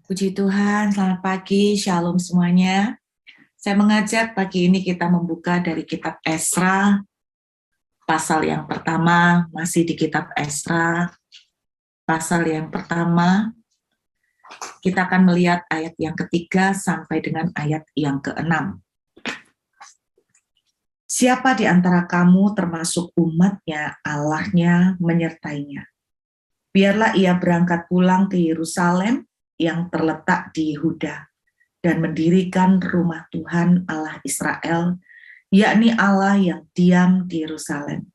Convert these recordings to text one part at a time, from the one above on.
Puji Tuhan, selamat pagi, shalom semuanya. Saya mengajak pagi ini kita membuka dari kitab Esra, pasal yang pertama, masih di kitab Esra, pasal yang pertama, kita akan melihat ayat yang ketiga sampai dengan ayat yang keenam. Siapa di antara kamu termasuk umatnya, Allahnya menyertainya. Biarlah ia berangkat pulang ke Yerusalem yang terletak di Yehuda dan mendirikan rumah Tuhan Allah Israel, yakni Allah yang diam di Yerusalem.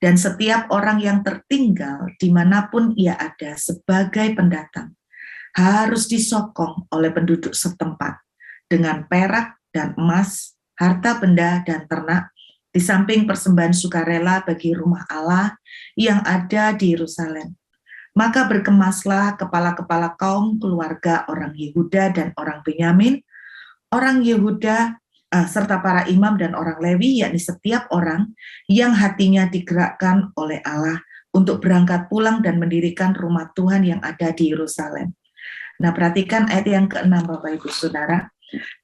Dan setiap orang yang tertinggal dimanapun ia ada sebagai pendatang, harus disokong oleh penduduk setempat dengan perak dan emas, harta benda dan ternak, di samping persembahan sukarela bagi rumah Allah yang ada di Yerusalem. Maka berkemaslah kepala-kepala kaum keluarga orang Yehuda dan orang Benyamin, orang Yehuda serta para imam dan orang Lewi, yakni setiap orang yang hatinya digerakkan oleh Allah untuk berangkat pulang dan mendirikan rumah Tuhan yang ada di Yerusalem. Nah, perhatikan ayat yang ke-6, Bapak Ibu Saudara.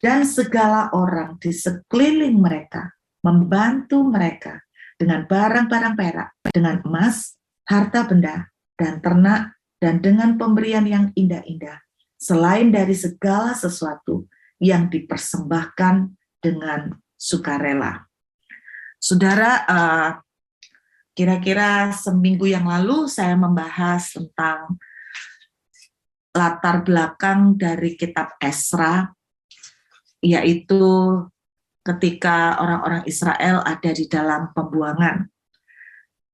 Dan segala orang di sekeliling mereka membantu mereka dengan barang-barang perak, dengan emas, harta benda, dan ternak, dan dengan pemberian yang indah-indah, selain dari segala sesuatu yang dipersembahkan dengan sukarela. Saudara, kira-kira seminggu yang lalu saya membahas tentang latar belakang dari kitab Esra, yaitu ketika orang-orang Israel ada di dalam pembuangan.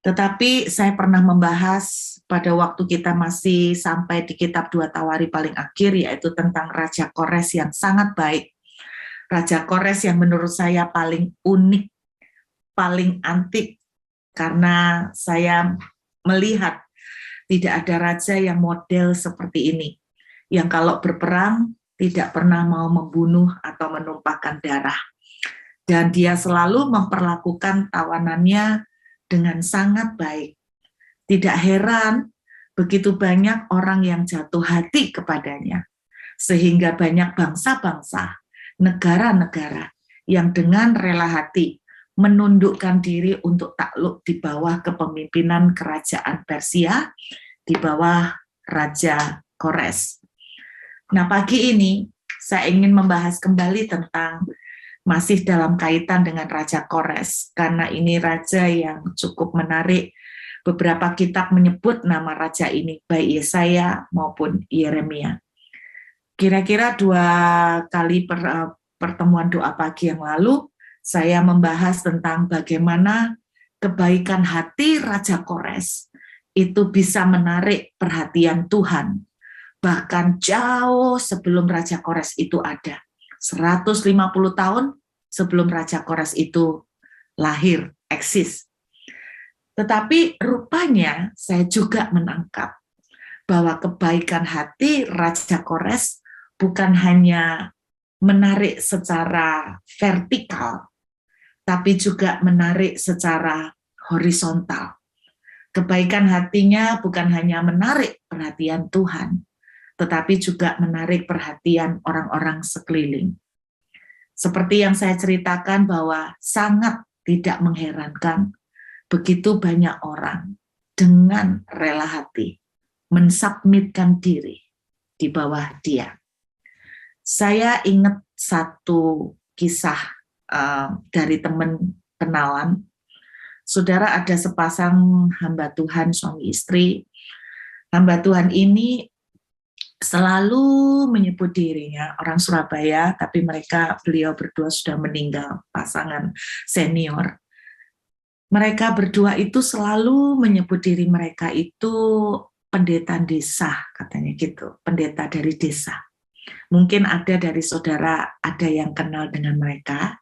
Tetapi saya pernah membahas pada waktu kita masih sampai di kitab 2 Tawari paling akhir, yaitu tentang Raja Kores yang sangat baik. Raja Kores yang menurut saya paling unik, paling antik, karena saya melihat tidak ada raja yang model seperti ini, yang kalau berperang tidak pernah mau membunuh atau menumpahkan darah. Dan dia selalu memperlakukan tawanannya dengan sangat baik. Tidak heran begitu banyak orang yang jatuh hati kepadanya, sehingga banyak bangsa-bangsa, negara-negara yang dengan rela hati menundukkan diri untuk takluk di bawah kepemimpinan kerajaan Persia, di bawah Raja Kores. Nah, pagi ini saya ingin membahas kembali tentang masih dalam kaitan dengan Raja Kores, karena ini raja yang cukup menarik. Beberapa kitab menyebut nama raja ini, baik Yesaya maupun Yeremia. Kira-kira 2 kali pertemuan doa pagi yang lalu, saya membahas tentang bagaimana kebaikan hati Raja Kores itu bisa menarik perhatian Tuhan. Bahkan jauh sebelum Raja Kores itu ada. 150 tahun sebelum Raja Kores itu lahir, eksis. Tetapi rupanya saya juga menangkap bahwa kebaikan hati Raja Kores bukan hanya menarik secara vertikal, tapi juga menarik secara horizontal. Kebaikan hatinya bukan hanya menarik perhatian Tuhan, tetapi juga menarik perhatian orang-orang sekeliling. Seperti yang saya ceritakan bahwa sangat tidak mengherankan begitu banyak orang dengan rela hati mensubmitkan diri di bawah dia. Saya ingat satu kisah dari teman kenalan. Saudara, ada sepasang hamba Tuhan suami istri. Hamba Tuhan ini selalu menyebut dirinya orang Surabaya, tapi beliau berdua sudah meninggal, pasangan senior. Mereka berdua itu selalu menyebut diri mereka itu pendeta desa, katanya gitu, pendeta dari desa. Mungkin ada dari saudara, ada yang kenal dengan mereka.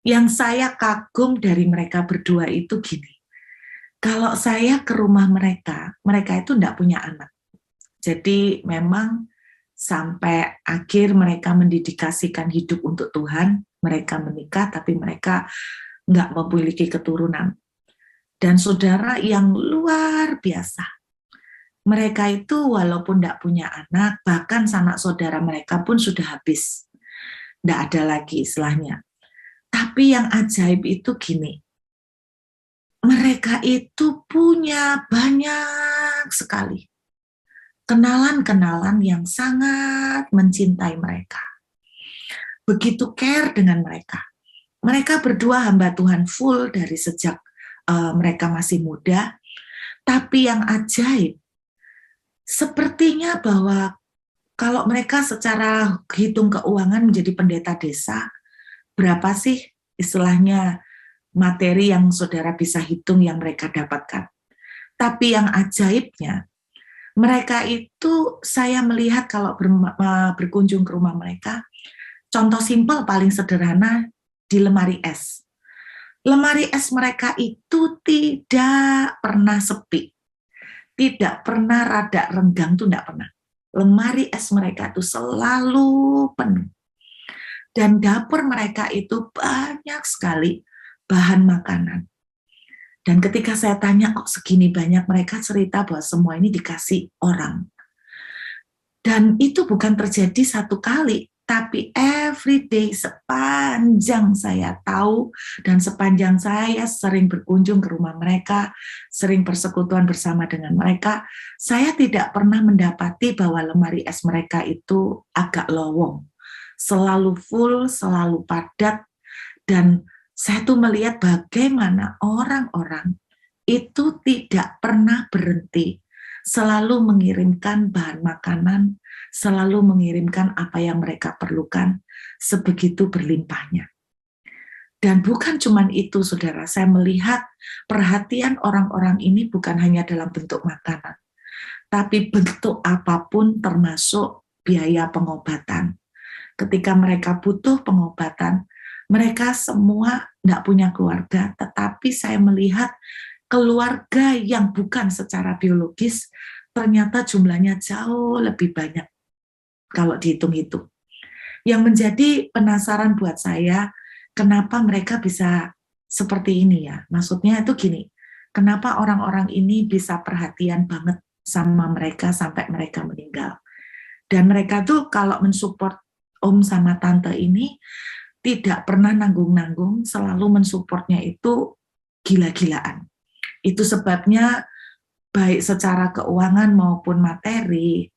Yang saya kagum dari mereka berdua itu gini, kalau saya ke rumah mereka itu enggak punya anak. Jadi memang sampai akhir mereka mendedikasikan hidup untuk Tuhan, mereka menikah tapi mereka nggak memiliki keturunan. Dan saudara yang luar biasa, Mereka itu walaupun tidak punya anak, bahkan sanak saudara mereka pun sudah habis. Tidak ada lagi istilahnya. Tapi yang ajaib itu gini, mereka itu punya banyak sekali kenalan-kenalan yang sangat mencintai mereka. Begitu care dengan mereka. Mereka berdua hamba Tuhan full dari sejak mereka masih muda. Tapi yang ajaib, sepertinya bahwa kalau mereka secara hitung keuangan menjadi pendeta desa, berapa sih istilahnya materi yang saudara bisa hitung yang mereka dapatkan. Tapi yang ajaibnya, mereka itu saya melihat kalau berkunjung ke rumah mereka, contoh simpel paling sederhana di lemari es. Lemari es mereka itu tidak pernah sepi, tidak pernah rada renggang, itu tidak pernah. Lemari es mereka itu selalu penuh. Dan dapur mereka itu banyak sekali bahan makanan. Dan ketika saya tanya, kok segini banyak, mereka cerita bahwa semua ini dikasih orang. Dan itu bukan terjadi satu kali, tapi every day sepanjang saya tahu dan sepanjang saya sering berkunjung ke rumah mereka, sering persekutuan bersama dengan mereka, saya tidak pernah mendapati bahwa lemari es mereka itu agak lowong. Selalu full, selalu padat, dan saya tuh melihat bagaimana orang-orang itu tidak pernah berhenti, selalu mengirimkan bahan makanan, selalu mengirimkan apa yang mereka perlukan, sebegitu berlimpahnya. Dan bukan cuma itu, saudara, saya melihat perhatian orang-orang ini bukan hanya dalam bentuk makanan, tapi bentuk apapun termasuk biaya pengobatan. Ketika mereka butuh pengobatan, mereka semua tidak punya keluarga, tetapi saya melihat keluarga yang bukan secara biologis, ternyata jumlahnya jauh lebih banyak kalau dihitung-hitung. Yang menjadi penasaran buat saya, kenapa mereka bisa seperti ini ya? Maksudnya itu gini, kenapa orang-orang ini bisa perhatian banget sama mereka sampai mereka meninggal. Dan mereka tuh kalau mensupport om sama tante ini, tidak pernah nanggung-nanggung, selalu mensupportnya itu gila-gilaan. Itu sebabnya baik secara keuangan maupun materi,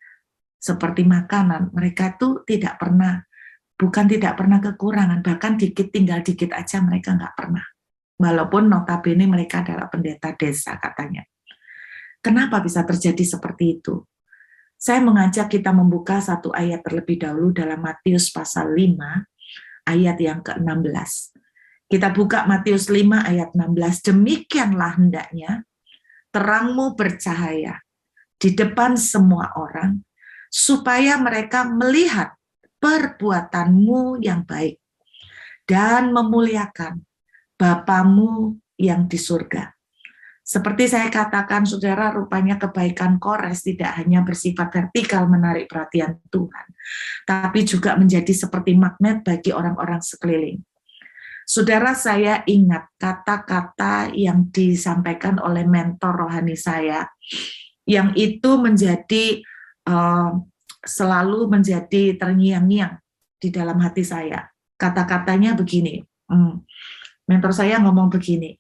seperti makanan, mereka tuh tidak pernah, bukan tidak pernah kekurangan, bahkan dikit tinggal dikit aja mereka nggak pernah. Walaupun notabene mereka adalah pendeta desa katanya. Kenapa bisa terjadi seperti itu? Saya mengajak kita membuka satu ayat terlebih dahulu dalam Matius pasal 5, ayat yang ke-16. Kita buka Matius 5 ayat 16. Demikianlah hendaknya terangmu bercahaya di depan semua orang, supaya mereka melihat perbuatanmu yang baik dan memuliakan Bapamu yang di surga. Seperti saya katakan, saudara, rupanya kebaikan Kores tidak hanya bersifat vertikal menarik perhatian Tuhan, tapi juga menjadi seperti magnet bagi orang-orang sekeliling. Saudara, saya ingat kata-kata yang disampaikan oleh mentor rohani saya, yang itu menjadi selalu menjadi terngiang-ngiang di dalam hati saya. Kata-katanya begini, mentor saya ngomong begini,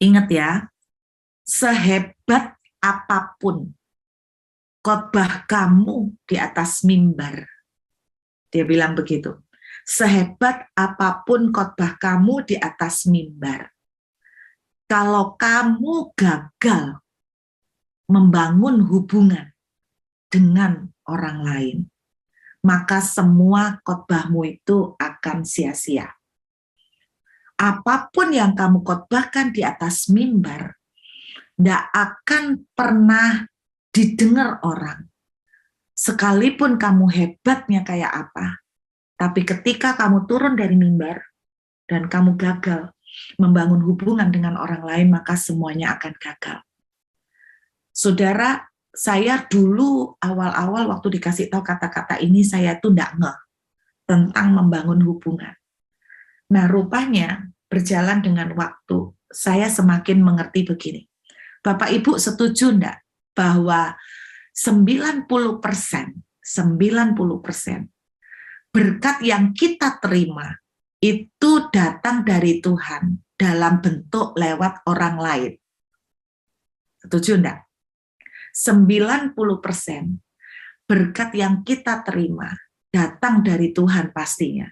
ingat ya, sehebat apapun khotbah kamu di atas mimbar, dia bilang begitu, sehebat apapun khotbah kamu di atas mimbar, kalau kamu gagal membangun hubungan dengan orang lain, maka semua khotbahmu itu akan sia-sia. Apapun yang kamu khotbahkan di atas mimbar, tidak akan pernah didengar orang. Sekalipun kamu hebatnya kayak apa, tapi ketika kamu turun dari mimbar dan kamu gagal membangun hubungan dengan orang lain, maka semuanya akan gagal. Saudara, saya dulu awal-awal waktu dikasih tahu kata-kata ini, saya tuh tidak ngeh tentang membangun hubungan. Nah, rupanya berjalan dengan waktu, saya semakin mengerti begini. Bapak Ibu setuju enggak bahwa 90% berkat yang kita terima itu datang dari Tuhan dalam bentuk lewat orang lain. Setuju enggak? 90% berkat yang kita terima datang dari Tuhan pastinya,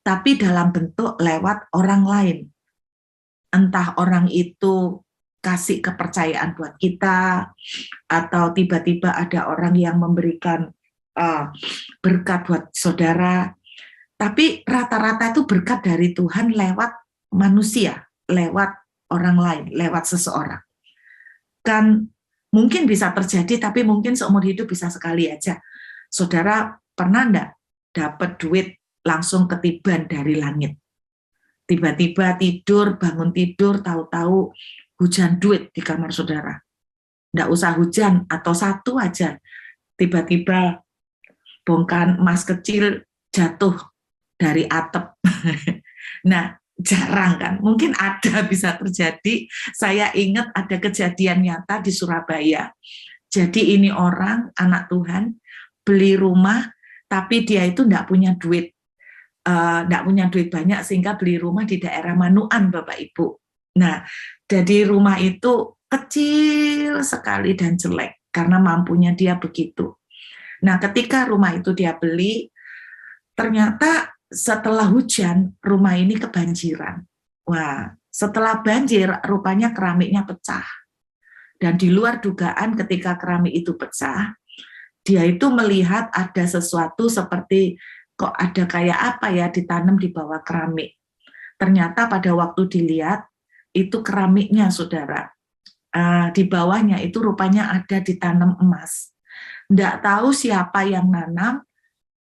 tapi dalam bentuk lewat orang lain. Entah orang itu kasih kepercayaan buat kita, atau tiba-tiba ada orang yang memberikan berkat buat saudara, tapi rata-rata itu berkat dari Tuhan lewat manusia, lewat orang lain, lewat seseorang. Kan mungkin bisa terjadi, tapi mungkin seumur hidup bisa sekali aja. Saudara pernah enggak dapat duit langsung ketiban dari langit? Tiba-tiba tidur, bangun tidur, tahu-tahu hujan duit di kamar saudara. Enggak usah hujan, atau satu aja. Tiba-tiba bongkahan emas kecil jatuh dari atap. Nah, jarang kan? Mungkin ada, bisa terjadi. Saya ingat ada kejadian nyata di Surabaya. Jadi ini orang, anak Tuhan, beli rumah, tapi dia itu enggak punya duit. Enggak punya duit banyak, sehingga beli rumah di daerah Manuan, Bapak Ibu. Nah, jadi rumah itu kecil sekali dan jelek, karena mampunya dia begitu. Nah, ketika rumah itu dia beli, ternyata setelah hujan, rumah ini kebanjiran. Wah, setelah banjir, rupanya keramiknya pecah. Dan di luar dugaan ketika keramik itu pecah, dia itu melihat ada sesuatu seperti, kok ada kayak apa ya ditanam di bawah keramik. Ternyata pada waktu dilihat, itu keramiknya, saudara. Di bawahnya itu rupanya ada ditanam emas. Nggak tahu siapa yang nanam,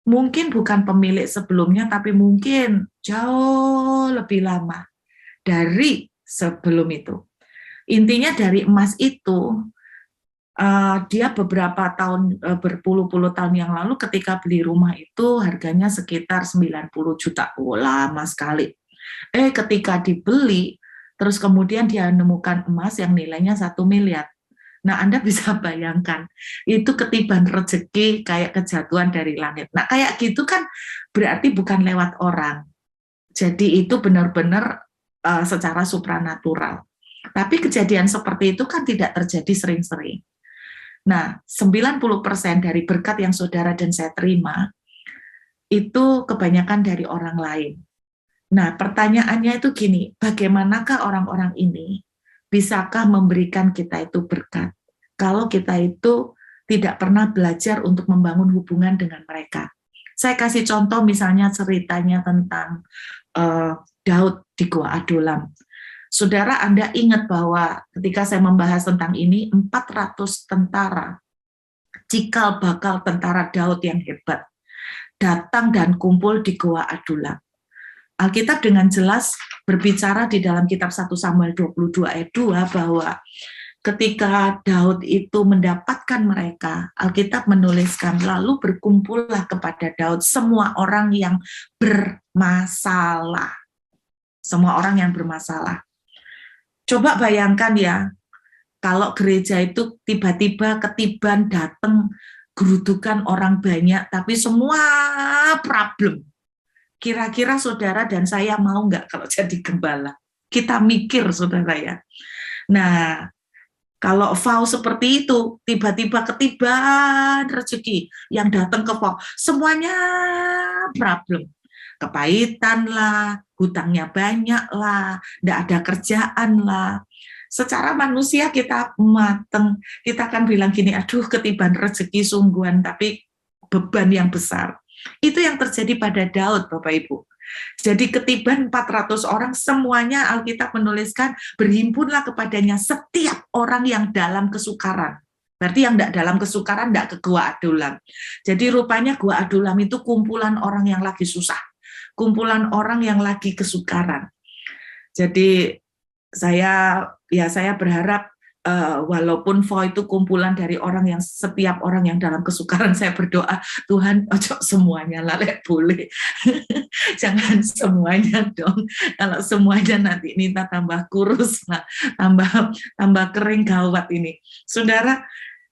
mungkin bukan pemilik sebelumnya, tapi mungkin jauh lebih lama dari sebelum itu. Intinya dari emas itu, dia beberapa tahun, berpuluh-puluh tahun yang lalu ketika beli rumah itu harganya sekitar 90 juta. Oh, lama sekali. Ketika dibeli, terus kemudian dia menemukan emas yang nilainya 1 miliar. Nah, Anda bisa bayangkan, itu ketiban rezeki kayak kejatuhan dari langit. Nah, kayak gitu kan berarti bukan lewat orang. Jadi itu benar-benar secara supranatural. Tapi kejadian seperti itu kan tidak terjadi sering-sering. Nah, 90% dari berkat yang saudara dan saya terima, itu kebanyakan dari orang lain. Nah, pertanyaannya itu gini, bagaimanakah orang-orang ini bisakah memberikan kita itu berkat kalau kita itu tidak pernah belajar untuk membangun hubungan dengan mereka? Saya kasih contoh misalnya ceritanya tentang Daud di Gua Adulam. Saudara, Anda ingat bahwa ketika saya membahas tentang ini, 400 tentara, cikal bakal tentara Daud yang hebat, datang dan kumpul di Gua Adulam. Alkitab dengan jelas berbicara di dalam kitab 1 Samuel 22 ayat 2 bahwa ketika Daud itu mendapatkan mereka, Alkitab menuliskan lalu berkumpullah kepada Daud semua orang yang bermasalah. Semua orang yang bermasalah. Coba bayangkan ya, kalau gereja itu tiba-tiba ketiban datang gerudukan orang banyak, tapi semua problem. Kira-kira saudara dan saya mau nggak kalau jadi gembala? Kita mikir, saudara ya. Nah, kalau vow seperti itu, tiba-tiba ketiban rezeki yang datang ke vow, semuanya problem. Kepahitan lah, hutangnya banyak lah, nggak ada kerjaan lah. Secara manusia kita mateng, kita akan bilang gini, aduh ketiban rezeki sungguhan, tapi beban yang besar. Itu yang terjadi pada Daud, Bapak Ibu. Jadi ketiban 400 orang, semuanya Alkitab menuliskan berhimpunlah kepadanya setiap orang yang dalam kesukaran. Berarti yang tidak dalam kesukaran tidak ke Gua Adulam. Jadi rupanya Gua Adulam itu kumpulan orang yang lagi susah, kumpulan orang yang lagi kesukaran. Jadi saya berharap walaupun vow itu kumpulan dari orang yang setiap orang yang dalam kesukaran, saya berdoa Tuhan ojo semuanya lalek boleh jangan semuanya dong, kalau semuanya nanti Nita tambah kurus lah, tambah kering gawat ini. Saudara,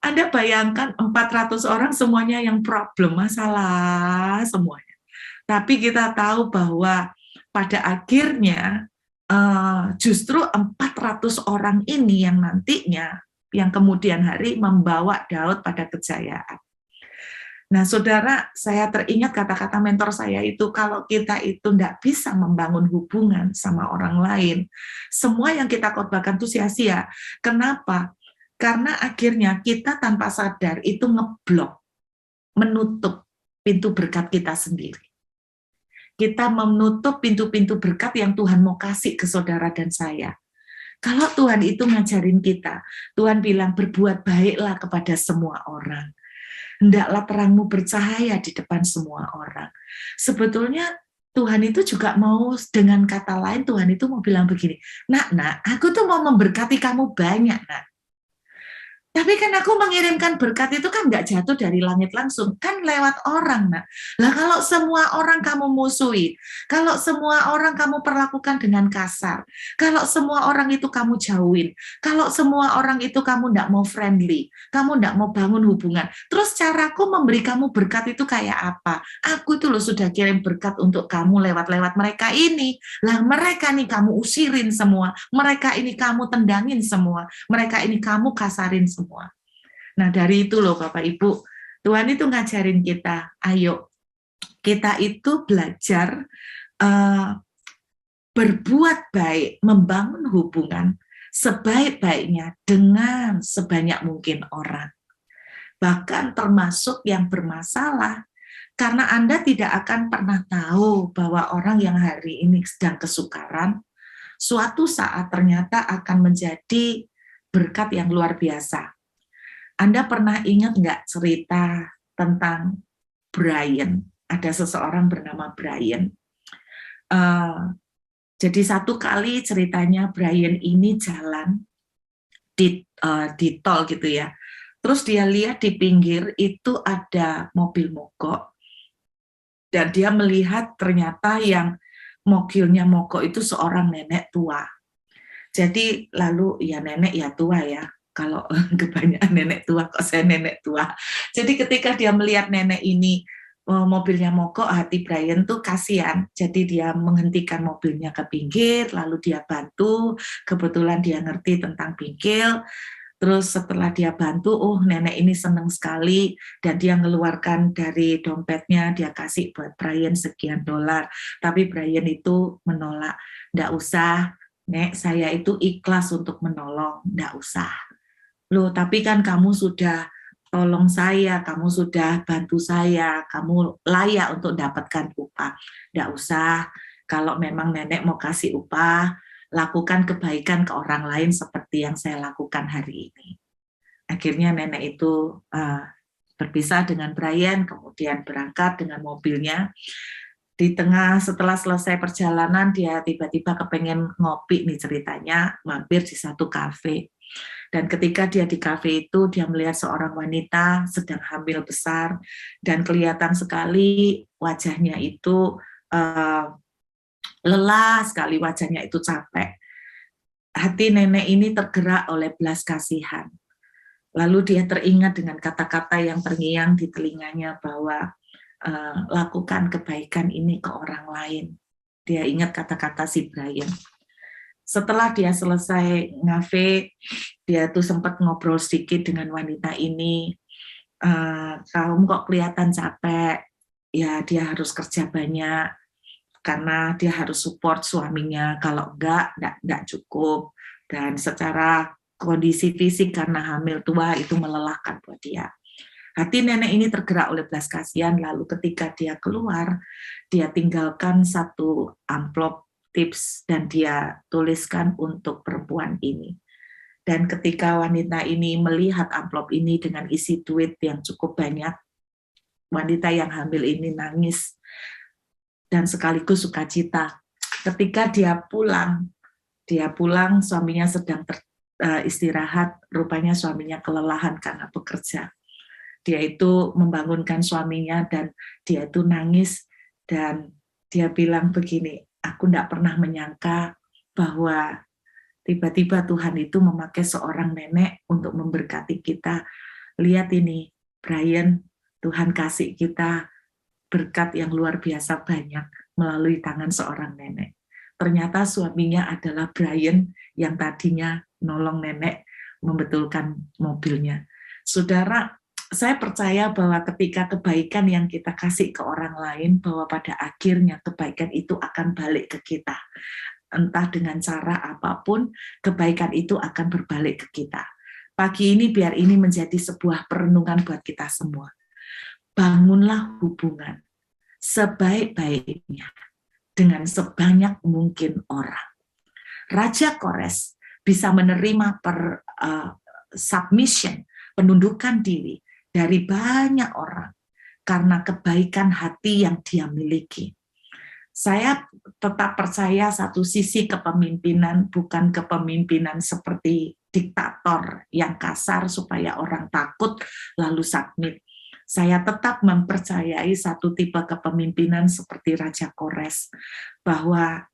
Anda bayangkan 400 orang semuanya yang problem, masalah semuanya. Tapi kita tahu bahwa pada akhirnya justru 400 orang ini yang nantinya, yang kemudian hari membawa Daud pada kejayaan. Nah, saudara, saya teringat kata-kata mentor saya itu, kalau kita itu tidak bisa membangun hubungan sama orang lain, semua yang kita khotbahkan itu sia-sia. Kenapa? Karena akhirnya kita tanpa sadar itu ngeblok, menutup pintu berkat kita sendiri. Kita menutup pintu-pintu berkat yang Tuhan mau kasih ke saudara dan saya. Kalau Tuhan itu ngajarin kita, Tuhan bilang berbuat baiklah kepada semua orang. Hendaklah terangmu bercahaya di depan semua orang. Sebetulnya Tuhan itu juga mau, dengan kata lain, Tuhan itu mau bilang begini, nak, aku tuh mau memberkati kamu banyak, nak. Tapi kan aku mengirimkan berkat itu kan nggak jatuh dari langit langsung, kan lewat orang, nak. Lah kalau semua orang kamu musuhi, kalau semua orang kamu perlakukan dengan kasar, kalau semua orang itu kamu jauhin, kalau semua orang itu kamu nggak mau friendly, kamu nggak mau bangun hubungan, terus caraku memberi kamu berkat itu kayak apa? Aku tuh loh sudah kirim berkat untuk kamu lewat-lewat mereka ini. Lah mereka nih kamu usirin semua, mereka ini kamu tendangin semua, mereka ini kamu kasarin semua. Nah, dari itu loh Bapak Ibu, Tuhan itu ngajarin kita, ayo kita itu belajar berbuat baik, membangun hubungan sebaik-baiknya dengan sebanyak mungkin orang. Bahkan termasuk yang bermasalah, karena Anda tidak akan pernah tahu bahwa orang yang hari ini sedang kesukaran, suatu saat ternyata akan menjadi berkat yang luar biasa. Anda pernah ingat nggak cerita tentang Brian? Ada seseorang bernama Brian. Jadi satu kali ceritanya Brian ini jalan di tol gitu ya. Terus dia lihat di pinggir itu ada mobil mogok. Dan dia melihat ternyata yang mobilnya mogok itu seorang nenek tua. Jadi lalu ya nenek ya tua ya. Kalau kebanyakan nenek tua, kok saya nenek tua. Jadi ketika dia melihat nenek ini mobilnya mogok, hati Brian tuh kasihan. Jadi dia menghentikan mobilnya ke pinggir, lalu dia bantu. Kebetulan dia ngerti tentang bengkel. Terus setelah dia bantu, nenek ini senang sekali, dan dia mengeluarkan dari dompetnya, dia kasih buat Brian sekian $. Tapi Brian itu menolak, nggak usah, Nek, saya itu ikhlas untuk menolong, nggak usah. Loh, tapi kan kamu sudah tolong saya, kamu sudah bantu saya, kamu layak untuk dapatkan upah. Nggak usah, kalau memang nenek mau kasih upah, lakukan kebaikan ke orang lain seperti yang saya lakukan hari ini. Akhirnya nenek itu berpisah dengan Brian, kemudian berangkat dengan mobilnya. Di tengah, setelah selesai perjalanan, dia tiba-tiba kepengen ngopi nih ceritanya, mampir di satu kafe. Dan ketika dia di kafe itu, dia melihat seorang wanita sedang hamil besar, dan kelihatan sekali wajahnya itu lelah sekali, wajahnya itu capek. Hati nenek ini tergerak oleh belas kasihan. Lalu dia teringat dengan kata-kata yang terngiang di telinganya bahwa lakukan kebaikan ini ke orang lain. Dia ingat kata-kata si Brian. Setelah dia selesai ngafe, dia tuh sempat ngobrol sedikit dengan wanita ini. Kamu kok kelihatan capek? Ya, dia harus kerja banyak karena dia harus support suaminya. Kalau enggak cukup. Dan secara kondisi fisik karena hamil tua itu melelahkan buat dia. Hati nenek ini tergerak oleh belas kasihan, lalu ketika dia keluar, dia tinggalkan satu amplop tips dan dia tuliskan untuk perempuan ini. Dan ketika wanita ini melihat amplop ini dengan isi duit yang cukup banyak, wanita yang hamil ini nangis dan sekaligus sukacita. Ketika dia pulang suaminya sedang istirahat, rupanya suaminya kelelahan karena bekerja. Dia itu membangunkan suaminya dan dia itu nangis dan dia bilang begini, aku tidak pernah menyangka bahwa tiba-tiba Tuhan itu memakai seorang nenek untuk memberkati kita. lihat ini, Brian, Tuhan kasih kita berkat yang luar biasa banyak melalui tangan seorang nenek. Ternyata suaminya adalah Brian yang tadinya nolong nenek membetulkan mobilnya. Saudara, saya percaya bahwa ketika kebaikan yang kita kasih ke orang lain, bahwa pada akhirnya kebaikan itu akan balik ke kita. Entah dengan cara apapun, kebaikan itu akan berbalik ke kita. Pagi ini biar ini menjadi sebuah perenungan buat kita semua. Bangunlah hubungan sebaik-baiknya dengan sebanyak mungkin orang. Raja Kores bisa menerima submission, penundukan diri dari banyak orang karena kebaikan hati yang dia miliki. Saya tetap percaya satu sisi kepemimpinan bukan kepemimpinan seperti diktator yang kasar supaya orang takut lalu submit. Saya tetap mempercayai satu tipe kepemimpinan seperti Raja Kores, bahwa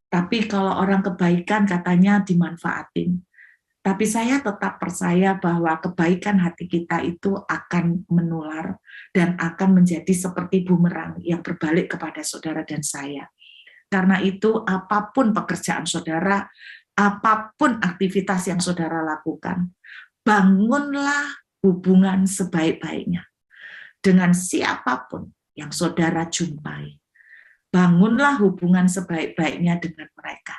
tapi kalau orang kebaikan katanya dimanfaatin. Tapi saya tetap percaya bahwa kebaikan hati kita itu akan menular dan akan menjadi seperti bumerang yang berbalik kepada saudara dan saya. Karena itu apapun pekerjaan saudara, apapun aktivitas yang saudara lakukan, bangunlah hubungan sebaik-baiknya dengan siapapun yang saudara jumpai. Bangunlah hubungan sebaik-baiknya dengan mereka.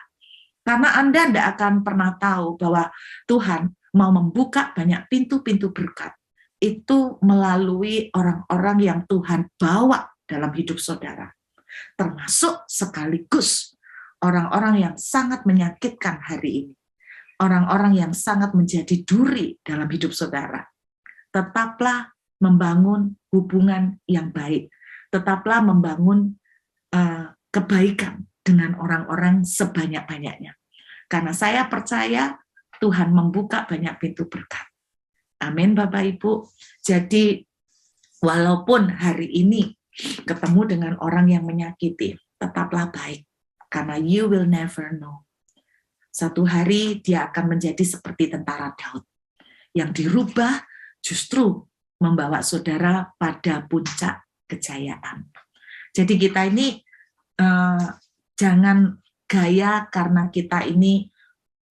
Karena Anda tidak akan pernah tahu bahwa Tuhan mau membuka banyak pintu-pintu berkat. Itu melalui orang-orang yang Tuhan bawa dalam hidup saudara. Termasuk sekaligus orang-orang yang sangat menyakitkan hari ini. Orang-orang yang sangat menjadi duri dalam hidup saudara. Tetaplah membangun hubungan yang baik. Tetaplah membangun kebaikan dengan orang-orang sebanyak-banyaknya. Karena saya percaya Tuhan membuka banyak pintu berkat. Amin Bapak Ibu. Jadi walaupun hari ini ketemu dengan orang yang menyakiti, tetaplah baik. Karena you will never know. Satu hari dia akan menjadi seperti tentara Daud. Yang dirubah justru membawa saudara pada puncak kejayaan. Jadi kita ini jangan gaya karena kita ini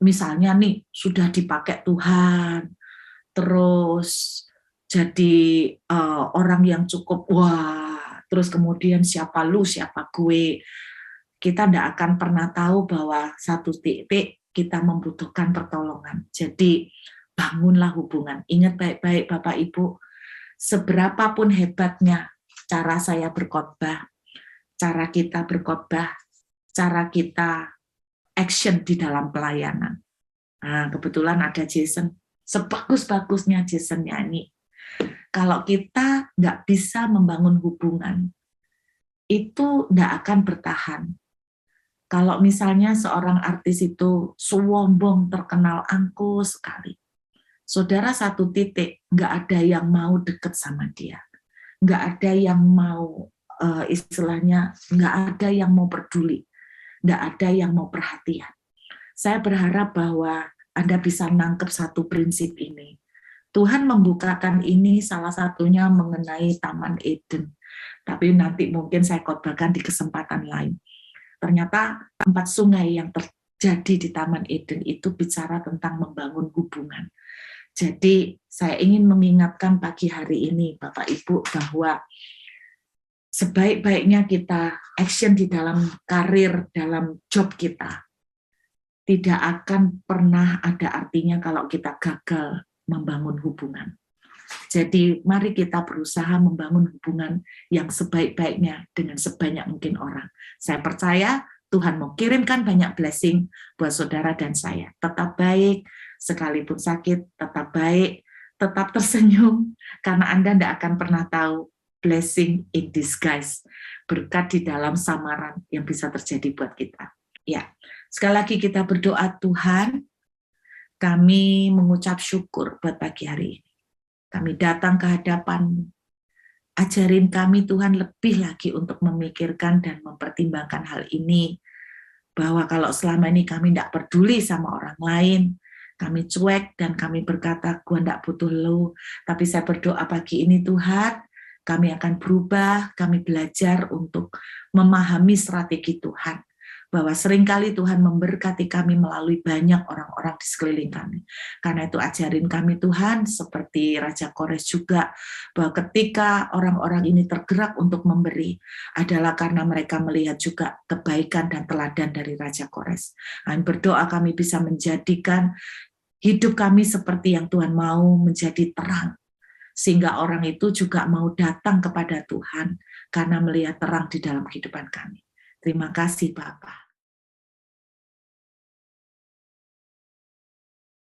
misalnya nih sudah dipakai Tuhan, terus jadi orang yang cukup wah, terus kemudian siapa lu, siapa gue. Kita tidak akan pernah tahu bahwa satu titik kita membutuhkan pertolongan. Jadi bangunlah hubungan. Ingat baik-baik Bapak Ibu, seberapapun hebatnya cara saya berkhotbah, cara kita berkhotbah, cara kita action di dalam pelayanan. Nah, kebetulan ada Jason, sebagus-bagusnya Jason nyanyi. Kalau kita nggak bisa membangun hubungan, itu nggak akan bertahan. Kalau misalnya seorang artis itu sombong, terkenal angkuh sekali, saudara satu titik nggak ada yang mau deket sama dia, nggak ada yang mau istilahnya, nggak ada yang mau peduli, nggak ada yang mau perhatian. Saya berharap bahwa Anda bisa nangkep satu prinsip ini. Tuhan membukakan ini salah satunya mengenai Taman Eden. Tapi nanti mungkin saya khotbahkan di kesempatan lain. Ternyata 4 sungai yang terjadi di Taman Eden itu bicara tentang membangun hubungan. Jadi saya ingin mengingatkan pagi hari ini Bapak Ibu bahwa sebaik-baiknya kita action di dalam karir, dalam job kita, tidak akan pernah ada artinya kalau kita gagal membangun hubungan. Jadi mari kita berusaha membangun hubungan yang sebaik-baiknya dengan sebanyak mungkin orang. Saya percaya Tuhan mau kirimkan banyak blessing buat saudara dan saya. Tetap baik, sekalipun sakit, tetap baik, tetap tersenyum, karena Anda tidak akan pernah tahu blessing in disguise, berkat di dalam samaran yang bisa terjadi buat kita. Ya, sekali lagi kita berdoa, Tuhan, kami mengucap syukur buat pagi hari ini. Kami datang ke hadapan, ajarin kami Tuhan lebih lagi untuk memikirkan dan mempertimbangkan hal ini, bahwa kalau selama ini kami tidak peduli sama orang lain, Kami cuek dan kami berkata, gua enggak butuh lo, tapi saya berdoa pagi ini Tuhan, kami akan berubah, kami belajar untuk memahami strategi Tuhan. Bahwa seringkali Tuhan memberkati kami melalui banyak orang-orang di sekeliling kami. Karena itu ajarin kami Tuhan, seperti Raja Kores juga, bahwa ketika orang-orang ini tergerak untuk memberi, adalah karena mereka melihat juga kebaikan dan teladan dari Raja Kores. Kami berdoa kami bisa menjadikan hidup kami seperti yang Tuhan mau, menjadi terang. Sehingga orang itu juga mau datang kepada Tuhan karena melihat terang di dalam kehidupan kami. Terima kasih Bapak.